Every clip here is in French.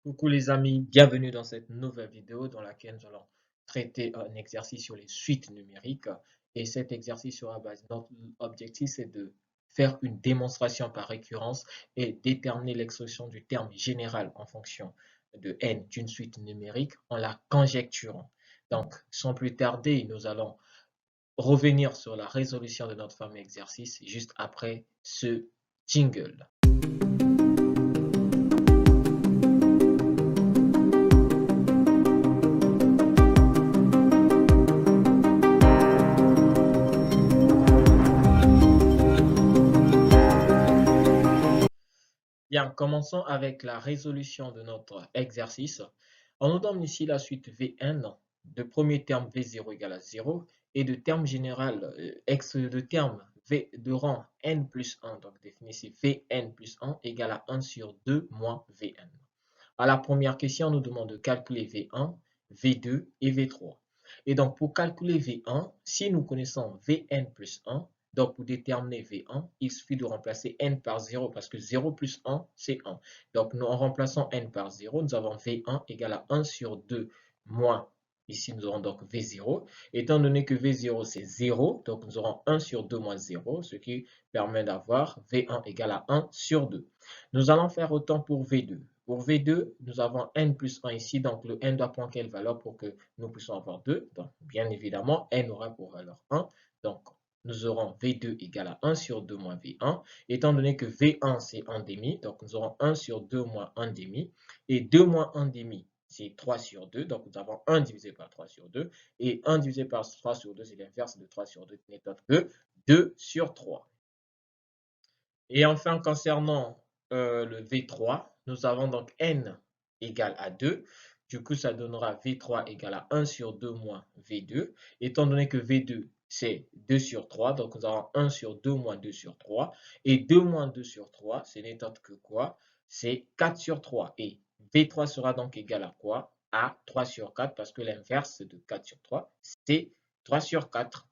Coucou les amis, bienvenue dans cette nouvelle vidéo dans laquelle nous allons traiter un exercice sur les suites numériques. Et cet exercice sur la base, notre objectif c'est de faire une démonstration par récurrence et déterminer l'expression du terme général en fonction de n d'une suite numérique en la conjecturant. Donc, sans plus tarder, nous allons revenir sur la résolution de notre fameux exercice juste après ce jingle. Bien, commençons avec la résolution de notre exercice. On nous donne ici la suite Vn, de premier terme V0 égale à 0, et de terme général, de terme V de rang n plus 1, donc défini ici Vn plus 1 égale à 1 sur 2 moins Vn. À la première question, on nous demande de calculer V1, V2 et V3. Et donc, pour calculer V1, si nous connaissons Vn plus 1, donc pour déterminer V1, il suffit de remplacer n par 0 parce que 0 plus 1, c'est 1. Donc, en remplaçant n par 0, nous avons V1 égale à 1 sur 2 moins, ici nous aurons donc V0. Étant donné que V0 c'est 0, donc nous aurons 1 sur 2 moins 0, ce qui permet d'avoir V1 égale à 1 sur 2. Nous allons faire autant pour V2. Pour V2, nous avons n plus 1 ici, donc le n doit prendre quelle valeur pour que nous puissions avoir 2? Donc, bien évidemment, n aura pour valeur 1. Donc, nous aurons V2 égale à 1 sur 2 moins V1. Étant donné que V1, c'est 1 demi, donc nous aurons 1 sur 2 moins 1 demi. Et 2 moins 1 demi, c'est 3 sur 2. Donc, nous avons 1 divisé par 3 sur 2. Et 1 divisé par 3 sur 2, c'est l'inverse de 3 sur 2, qui n'est autre que 2 sur 3. Et enfin, concernant le V3, nous avons donc n égale à 2. Du coup, ça donnera V3 égale à 1 sur 2 moins V2. Étant donné que V2, c'est 2 sur 3, donc nous avons 1 sur 2 moins 2 sur 3. Et 2 moins 2 sur 3, ce n'est autre que quoi? C'est 4 sur 3. Et V3 sera donc égal à quoi? À 3 sur 4, parce que l'inverse de 4 sur 3, c'est 3 sur 4.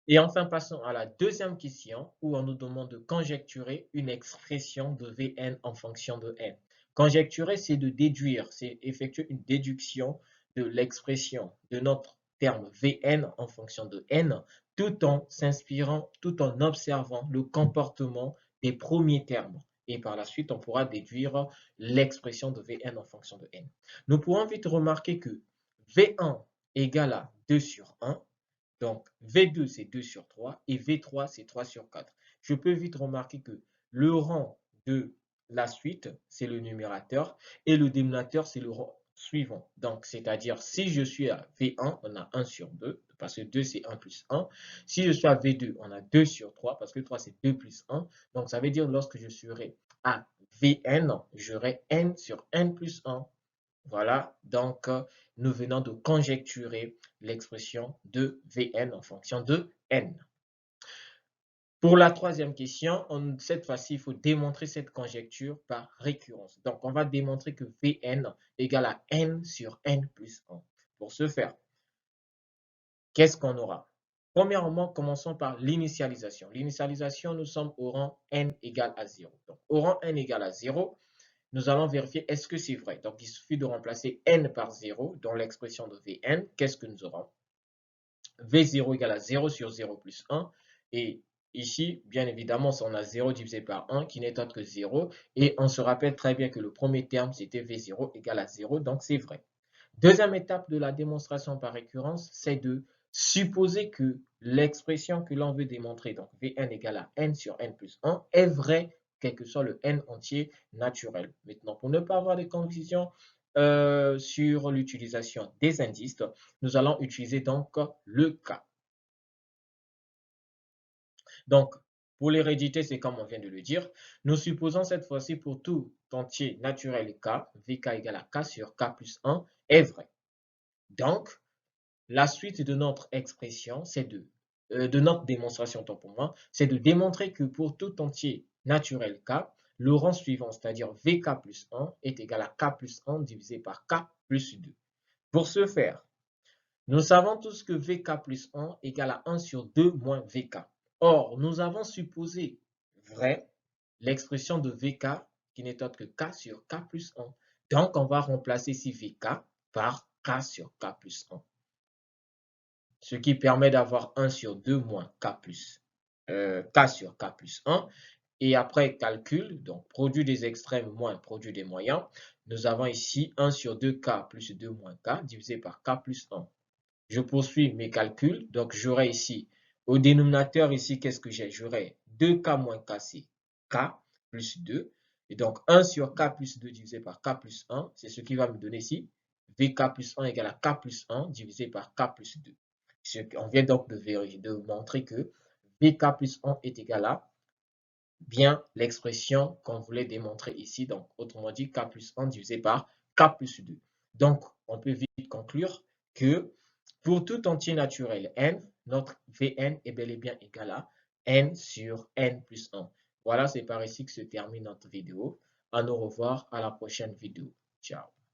Et enfin, passons à la deuxième question où on nous demande de conjecturer une expression de Vn en fonction de n. Conjecturer, c'est de déduire, c'est effectuer une déduction de l'expression de notre terme Vn en fonction de n, tout en s'inspirant, tout en observant le comportement des premiers termes. Et par la suite, on pourra déduire l'expression de Vn en fonction de n. Nous pourrons vite remarquer que V1 égale à 2 sur 1. Donc, V2, c'est 2 sur 3 et V3, c'est 3 sur 4. Je peux vite remarquer que le rang de la suite, c'est le numérateur et le dénominateur, c'est le rang suivant. Donc, c'est-à-dire, si je suis à V1, on a 1 sur 2, parce que 2, c'est 1 plus 1. Si je suis à V2, on a 2 sur 3, parce que 3, c'est 2 plus 1. Donc, ça veut dire lorsque je serai à Vn, j'aurai n sur n plus 1. Voilà, donc nous venons de conjecturer l'expression de Vn en fonction de n. Pour la troisième question, cette fois-ci, il faut démontrer cette conjecture par récurrence. Donc, on va démontrer que Vn égale à n sur n plus 1. Pour ce faire, qu'est-ce qu'on aura? Premièrement, commençons par l'initialisation. L'initialisation, nous sommes au rang n égale à 0. Donc, au rang n égale à 0, nous allons vérifier est-ce que c'est vrai. Donc, il suffit de remplacer n par 0 dans l'expression de Vn. Qu'est-ce que nous aurons? V0 égale à 0 sur 0 plus 1. Et ici, bien évidemment, on a 0 divisé par 1 qui n'est autre que 0. Et on se rappelle très bien que le premier terme, c'était V0 égale à 0. Donc, c'est vrai. Deuxième étape de la démonstration par récurrence, c'est de supposer que l'expression que l'on veut démontrer, donc Vn égale à n sur n plus 1, est vraie, quel que soit le n entier naturel. Maintenant, pour ne pas avoir de confusion sur l'utilisation des indices, nous allons utiliser donc le cas. Donc, pour l'hérédité, c'est comme on vient de le dire. Nous supposons cette fois-ci pour tout entier naturel k, Vk égale à k sur k plus 1 est vrai. Donc, la suite de notre expression, c'est de notre démonstration, tant pour moi, c'est de démontrer que pour tout entier naturel k, le rang suivant, c'est-à-dire Vk plus 1, est égal à k plus 1 divisé par k plus 2. Pour ce faire, nous savons tous que Vk plus 1 égale à 1 sur 2 moins Vk. Or, nous avons supposé vrai l'expression de Vk qui n'est autre que K sur K plus 1. Donc, on va remplacer ici VK par K sur K plus 1. Ce qui permet d'avoir 1 sur 2 moins K sur K plus 1. Et après calcul, donc produit des extrêmes moins produit des moyens, nous avons ici 1 sur 2K plus 2 moins K divisé par K plus 1. Je poursuis mes calculs, donc j'aurai ici, au dénominateur ici, qu'est-ce que j'ai? J'aurai 2K moins K, c'est K plus 2. Et donc 1 sur K plus 2 divisé par K plus 1, c'est ce qui va me donner ici VK plus 1 égale à K plus 1 divisé par K plus 2. On vient donc de montrer que VK plus 1 est égal à bien l'expression qu'on voulait démontrer ici. Donc, autrement dit, K plus 1 divisé par K plus 2. Donc, on peut vite conclure que pour tout entier naturel n, notre Vn est bel et bien égal à n sur n plus 1. Voilà, c'est par ici que se termine notre vidéo. À nous revoir à la prochaine vidéo. Ciao.